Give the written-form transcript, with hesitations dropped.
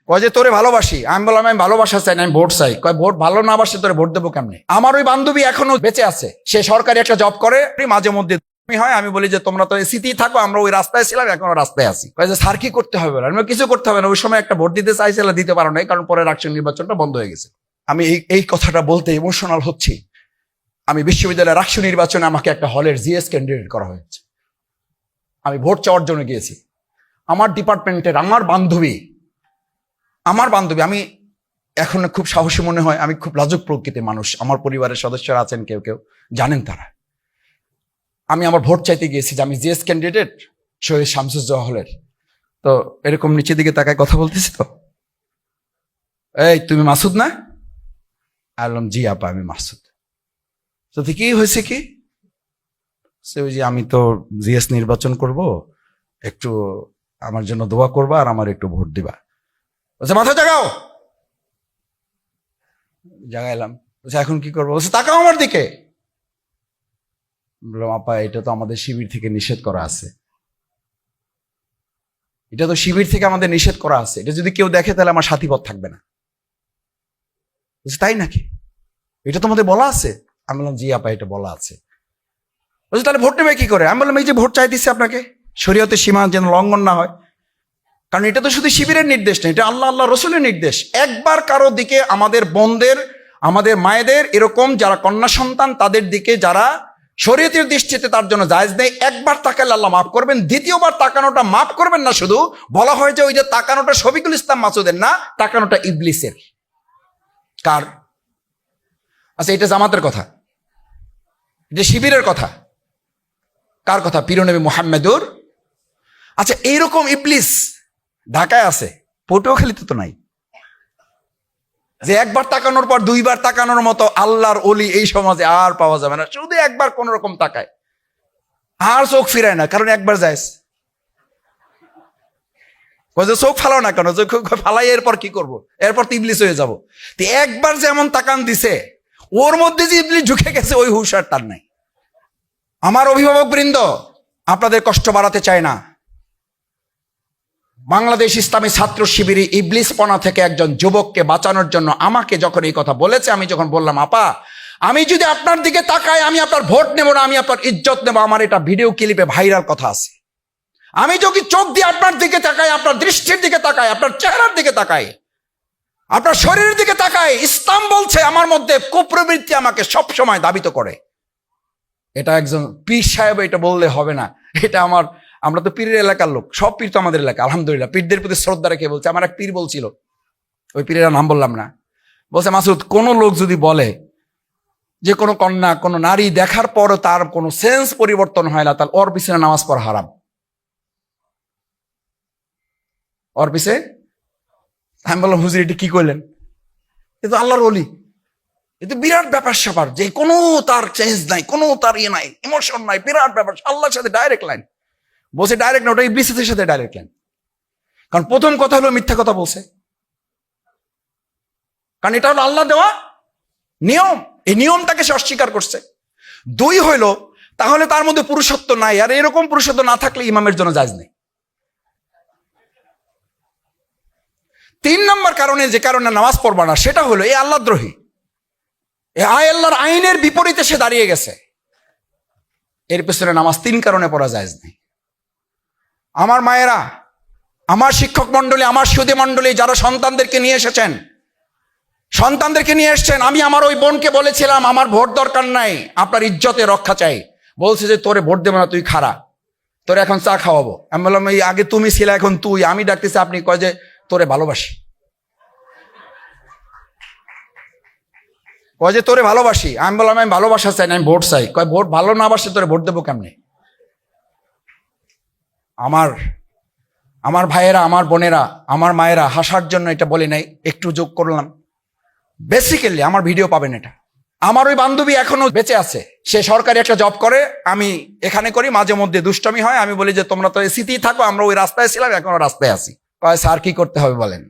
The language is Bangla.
কয় যে তোরে ভালোবাসি। আমি বললাম আমি ভালোবাসা চাই না, আমি ভোট চাই। কয় ভোট ভালো না বাসে তোরে ভোট দেবো কেমনে? আমার ওই বান্ধবী এখনো বেঁচে আছে, সে সরকারি একটা জব করে, মাঝে মধ্যে হয়। আমি বলি যে তোমরা তো এসিতেই থাকো, আমরা ওই রাস্তায় ছিলাম, এখনো রাস্তায় আছি। কয় যে স্যার কি করতে হবে? আমি কিছু করতে হবে না, ওই সময় একটা ভোট দিতে চাইছিল, দিতে পারো নাই, কারণ পরে রাষ্ট্রীয় নির্বাচনটা বন্ধ হয়ে গেছে। আমি এই কথাটা বলতে ইমোশনাল হচ্ছি। আমি বিশ্ববিদ্যালয়ের রাষ্ট্রীয় নির্বাচনে আমাকে একটা হলের জিএস ক্যান্ডিডেট করা হয়েছে। আমি ভোট চাওয়ার জন্য গিয়েছি। আমার ডিপার্টমেন্টের আমার বান্ধবী, আমি এখন খুব সাহসী মনে হয়, আমি খুব লাজুক প্রকৃতির মানুষ। আমার পরিবারের সদস্যরা আছেন, কেউ কেউ জানেন তারা। আমি আমার ভোট চাইতে গিয়েছি যে আমি জিএস ক্যান্ডিডেট শহীদ শামসুজ্জোহা হলের। তো এরকম নিচের দিকে তাকায় কথা বলতেছি, তো এই তুমি মাসুদ না? বললাম জি আপা আমি মাসুদ। তো কি হয়েছে কি? সে ওই যে আমি তো জিএস নির্বাচন করব, একটু আমার জন্য দোয়া করবা আর আমার একটু ভোট দিবা। বলছে মাথা জাগাও। জাগাইলাম। বলছে এখন কি করবো? বলছে তাকাও আমার দিকে। বললাম আপা এটা তো আমাদের শিবির থেকে নিষেধ করা আছে, এটা তো শিবির থেকে আমাদের নিষেধ করা আছে, এটা যদি কেউ দেখে তাহলে আমার সাথীপদ থাকবে না। বলছে তাই নাকি? এটা তোমাদের বলা আছে? আমি বললাম জি আপা এটা বলা আছে। বলছে তাহলে ভোট নেবে কি করে? আমি বললাম এই যে ভোট চাইতেছি আপনাকে, শরীয়তের সীমা যেন লঙ্ঘন না হয়, কারণ এটা তো শুধু শিবিরের নির্দেশ না, এটা আল্লাহ রসুলের নির্দেশ। একবার কারো দিকে আমাদের বোনদের, আমাদের মায়েদের, এরকম যারা কন্যা সন্তান তাদের দিকে যারা শরীয়তের দৃষ্টিতে তার জন্য জায়েজ নেই, একবার তাকালে আল্লাহ মাফ করবেন, দ্বিতীয়বার তাকানোটা মাফ করবেন না। শুধু বলা হয় যে ওই যে তাকানোটা শফিকুল ইসলাম মাসুদের না, তাকানোটা ইবলিসের। কার? আচ্ছা এটা জামাতের কথা, এটা শিবিরের কথা। কার কথা? প্রিয়নবী মুহাম্মদুর। আচ্ছা এইরকম ইবলিস ঢাকায় আছে, পটুয়াখালীতে তো নাই, যে একবার তাকানোর পর দুইবার তাকানোর মতো আল্লাহর ওলি এই সমাজে আর পাওয়া যাবে না। শুধু একবার কোন রকম তাকায় আর চোখ ফিরায় না, কারণ একবার যায়। চোখ ফালাও না কেন? চোখ ফালাই এরপর কি করব? এরপর তো ইবলিস হয়ে যাব। তো একবার যেমন তাকান দিছে, ওর মধ্যে যে ইবলিস ঢুকে গেছে ওই হুঁশ আর তার নাই। আমার অভিভাবক বৃন্দ, আপনাদের কষ্ট বাড়াতে চায় না। বাংলাদেশ ইসলামী ছাত্র শিবিরে ইবলিসপনা থেকে একজন যুবককে বাঁচানোর জন্য আমাকে যখন এই কথা বলেছে, আমি যখন বললাম আপা আমি যদি আপনার দিকে তাকাই আমি আপনার ভোট নেব না, আমি আপনার ইজ্জত নেব, আমার এটা ভিডিও ক্লিপে ভাইরাল কথা আছে। আমি যদি চোখ দিয়ে আপনার দিকে তাকাই, আপনার দৃষ্টির দিকে তাকাই, আপনার চেহারার দিকে তাকাই, আপনার শরীরের দিকে তাকাই, ইসলাম বলছে আমার মধ্যে কুপ্রবৃত্তি আমাকে সব সময় দাবিত করে। এটা একজন পীর সাহেব এটা বললে হবে না, এটা আমরা তো পীরের এলাকার লোক, সব পীর তো আমাদের এলাকা, আলহামদুলিল্লাহ পীরদের প্রতি শ্রদ্ধা রেখে বলছে। আমার এক পীর বলছিল, ওই পীরের নাম বললাম না, বলছে মাসুদ কোন লোক যদি বলে যে কোনো কন্যা কোনো নারী দেখার পরও তার কোনো সেন্স পরিবর্তন হয় না, তাহলে ওর পিছনে নামাজ পড়া হারাম। ওর পিছে আমি বললাম হুজুর এটা কি করলেন? কিন্তু আল্লাহর ওলি, এটা বিরাট ব্যাপার স্যাপার, যে কোনো তার চেঞ্জ নাই, কোনো তার ইয়ে নাই, ইমোশন নাই, বিরাট ব্যাপার, আল্লাহর সাথে ডাইরেক্ট লাইন। বলছে ডাইরেক্ট না, ওটা ইবলিসের সাথে ডাইরেক্ট লাইন। কারণ প্রথম কথা হলো মিথ্যা কথা বলছে, কারণ এটা হলো আল্লাহ দেওয়া নিয়ম, এই নিয়মটাকে সে অস্বীকার করছে। দুই হইলো তাহলে তার মধ্যে পুরুষত্ব নাই, আর এরকম পুরুষত্ব না থাকলে ইমামের জন্য জায়েজ নেই। তিন নম্বর কারণে যে কারণে নামাজ পড়বা না সেটা হলো এই আল্লাহদ্রোহী, আল্লাহর আইনের বিপরীতে সে দাঁড়িয়ে গেছে, এর পেছনে নামাজ তিন কারণে পড়া জায়েজ নেই। আমার মায়েরা, আমার শিক্ষক মন্ডলী, আমার সুধী মন্ডলী যারা সন্তানদেরকে নিয়ে এসেছেন, আমি আমার ওই বোনকে বলেছিলাম আমার ভোট দরকার নাই, আপনার ইজ্জতে রক্ষা চাই। বলছে যে তোরে ভোট দেবো না, তুই খারা, তোরে এখন চা খাওয়াবো। আমি বললাম এই আগে তুমি ছিলে এখন তুই, আমি ডাকতেছি আপনি। কয় যে তোরে ভালোবাসি। কয় যে তোরে ভালোবাসি। আমি বললাম আমি ভালোবাসা চাই না, আমি ভোট চাই। কয় ভোট ভালো না বাসে তোরে ভোট দেবো কেমনে? আমার ভাইয়েরা, আমার বোনেরা, আমার মায়েরা, হাসার জন্য এটা বলি নাই, একটু যোগ করলাম। বেসিক্যালি আমার ভিডিও পাবেন এটা। আমার ওই বান্ধবী এখনো বেঁচে আছে, সে সরকারি একটা জব করে, আমি এখানে করি, মাঝে মধ্যে দুষ্টমি হয়। আমি বলি যে তোমরা তো এসিতেই থাকো, আমরা ওই রাস্তায় ছিলাম, এখনো রাস্তায় আছি। কয় স্যার কি করতে হবে বলেন?